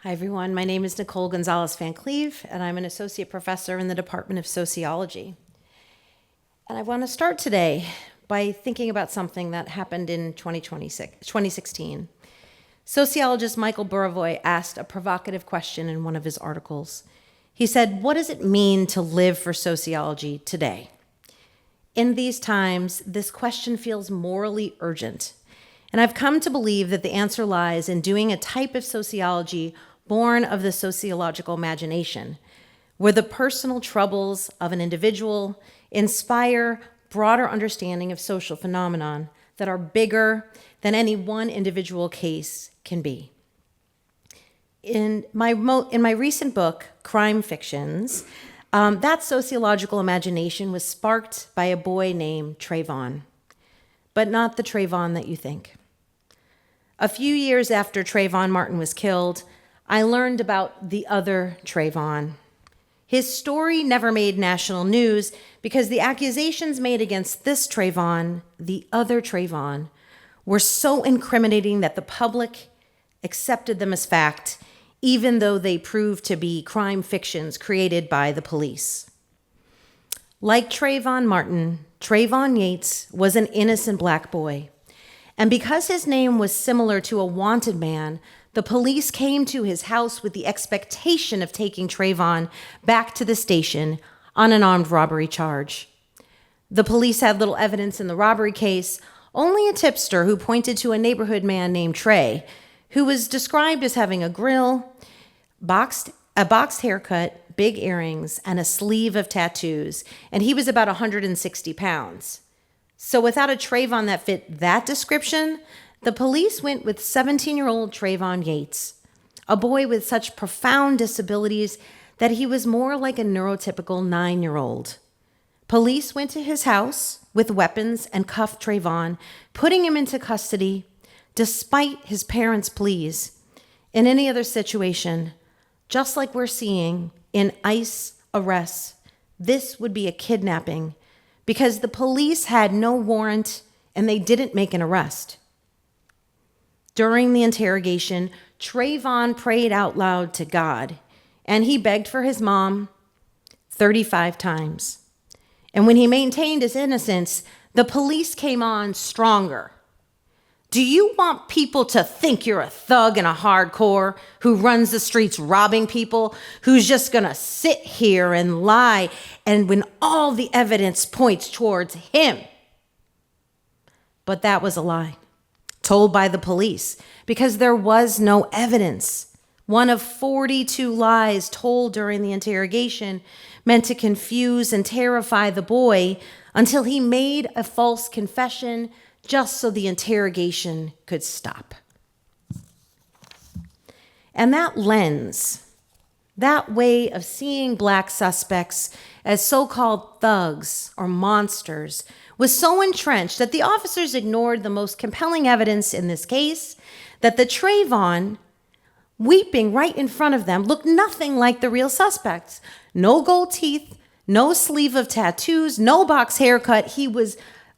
Hi, everyone. My name is Nicole Gonzalez van Cleve, and I'm an associate professor in the Department of Sociology. And I want to start today by thinking about something that happened in 2016. Sociologist Michael Buravoy asked a provocative question in one of his articles. He said, "What does it mean to live for sociology today?" In these times, this question feels morally urgent. And I've come to believe that the answer lies in doing a type of sociology born of the sociological imagination, where the personal troubles of an individual inspire broader understanding of social phenomenon that are bigger than any one individual case can be. In my recent book, Crime Fictions, that sociological imagination was sparked by a boy named Trayvon, but not the Trayvon that you think. A few years after Trayvon Martin was killed, I learned about the other Trayvon. His story never made national news because the accusations made against this Trayvon, the other Trayvon, were so incriminating that the public accepted them as fact, even though they proved to be crime fictions created by the police. Like Trayvon Martin, Trayvon Yates was an innocent black boy. And because his name was similar to a wanted man, the police came to his house with the expectation of taking Trayvon back to the station on an armed robbery charge. The police had little evidence in the robbery case, only a tipster who pointed to a neighborhood man named Trey, who was described as having a grill, a boxed haircut, big earrings, and a sleeve of tattoos, and he was about 160 pounds. So without a Trayvon that fit that description, the police went with 17-year-old Trayvon Yates, a boy with such profound disabilities that he was more like a neurotypical 9-year-old. Police went to his house with weapons and cuffed Trayvon, putting him into custody despite his parents' pleas. In any other situation, just like we're seeing in ICE arrests, this would be a kidnapping because the police had no warrant and they didn't make an arrest. During the interrogation, Trayvon prayed out loud to God, and he begged for his mom 35 times. And when he maintained his innocence, the police came on stronger. Do you want people to think you're a thug and a hardcore who runs the streets robbing people, who's just gonna sit here and lie, and when all the evidence points towards him? But that was a lie, told by the police, because there was no evidence. One of 42 lies told during the interrogation meant to confuse and terrify the boy until he made a false confession just so the interrogation could stop. And that lens, that way of seeing black suspects as so-called thugs or monsters, was so entrenched that the officers ignored the most compelling evidence in this case, that the Trayvon weeping right in front of them looked nothing like the real suspects. No gold teeth, no sleeve of tattoos, no box haircut. He was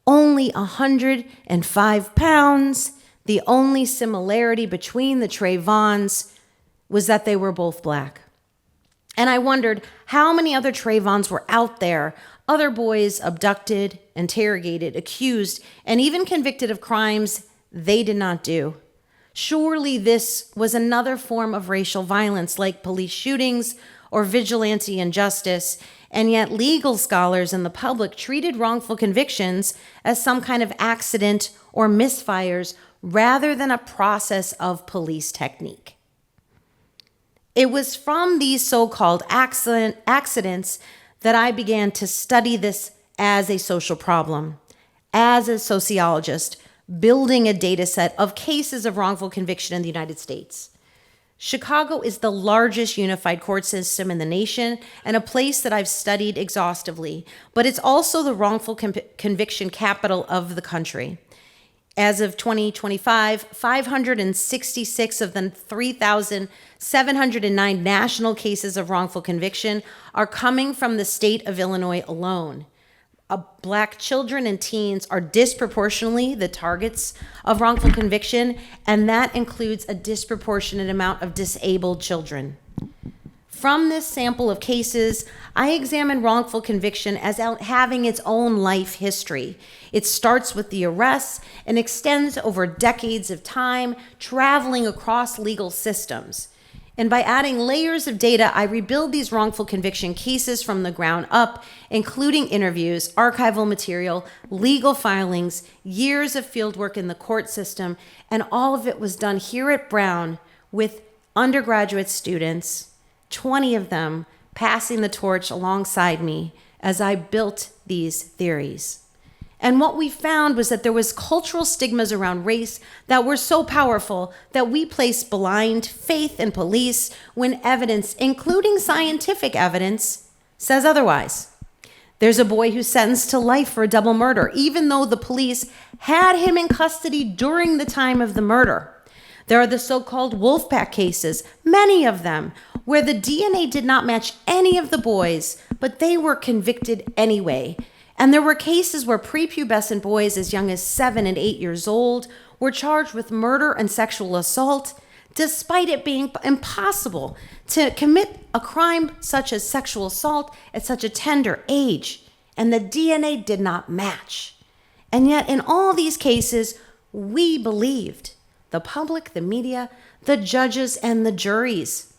only 105 pounds. The only similarity between the Trayvons was that they were both black. And I wondered how many other Trayvons were out there, other boys abducted, interrogated, accused, and even convicted of crimes they did not do. Surely this was another form of racial violence like police shootings or vigilante injustice, and yet legal scholars and the public treated wrongful convictions as some kind of accident or misfires rather than a process of police technique. It was from these so-called accidents that I began to study this as a social problem, as a sociologist, building a data set of cases of wrongful conviction in the United States. Chicago is the largest unified court system in the nation and a place that I've studied exhaustively, but it's also the wrongful conviction capital of the country. As of 2025, 566 of the 3,709 national cases of wrongful conviction are coming from the state of Illinois alone. Black children and teens are disproportionately the targets of wrongful conviction, and that includes a disproportionate amount of disabled children. From this sample of cases, I examine wrongful conviction as having its own life history. It starts with the arrests and extends over decades of time, traveling across legal systems. And by adding layers of data, I rebuild these wrongful conviction cases from the ground up, including interviews, archival material, legal filings, years of fieldwork in the court system, and all of it was done here at Brown with undergraduate students, 20 of them passing the torch alongside me as I built these theories. And what we found was that there was cultural stigmas around race that were so powerful that we placed blind faith in police when evidence, including scientific evidence, says otherwise. There's a boy who's sentenced to life for a double murder, even though the police had him in custody during the time of the murder. There are the so-called Wolfpack cases, many of them, where the DNA did not match any of the boys, but they were convicted anyway. And there were cases where prepubescent boys as young as 7 and 8 years old were charged with murder and sexual assault, despite it being impossible to commit a crime such as sexual assault at such a tender age. And the DNA did not match. And yet in all these cases, we believed, the public, the media, the judges, and the juries.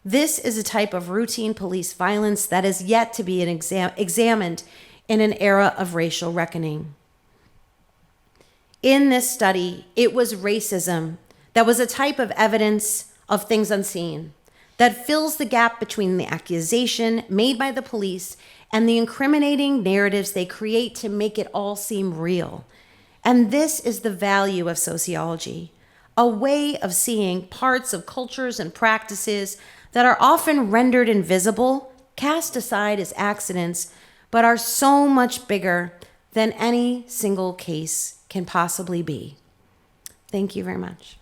This is a type of routine police violence that is yet to be examined in an era of racial reckoning. In this study, it was racism that was a type of evidence of things unseen that fills the gap between the accusation made by the police and the incriminating narratives they create to make it all seem real. And this is the value of sociology, a way of seeing parts of cultures and practices that are often rendered invisible, cast aside as accidents, but are so much bigger than any single case can possibly be. Thank you very much.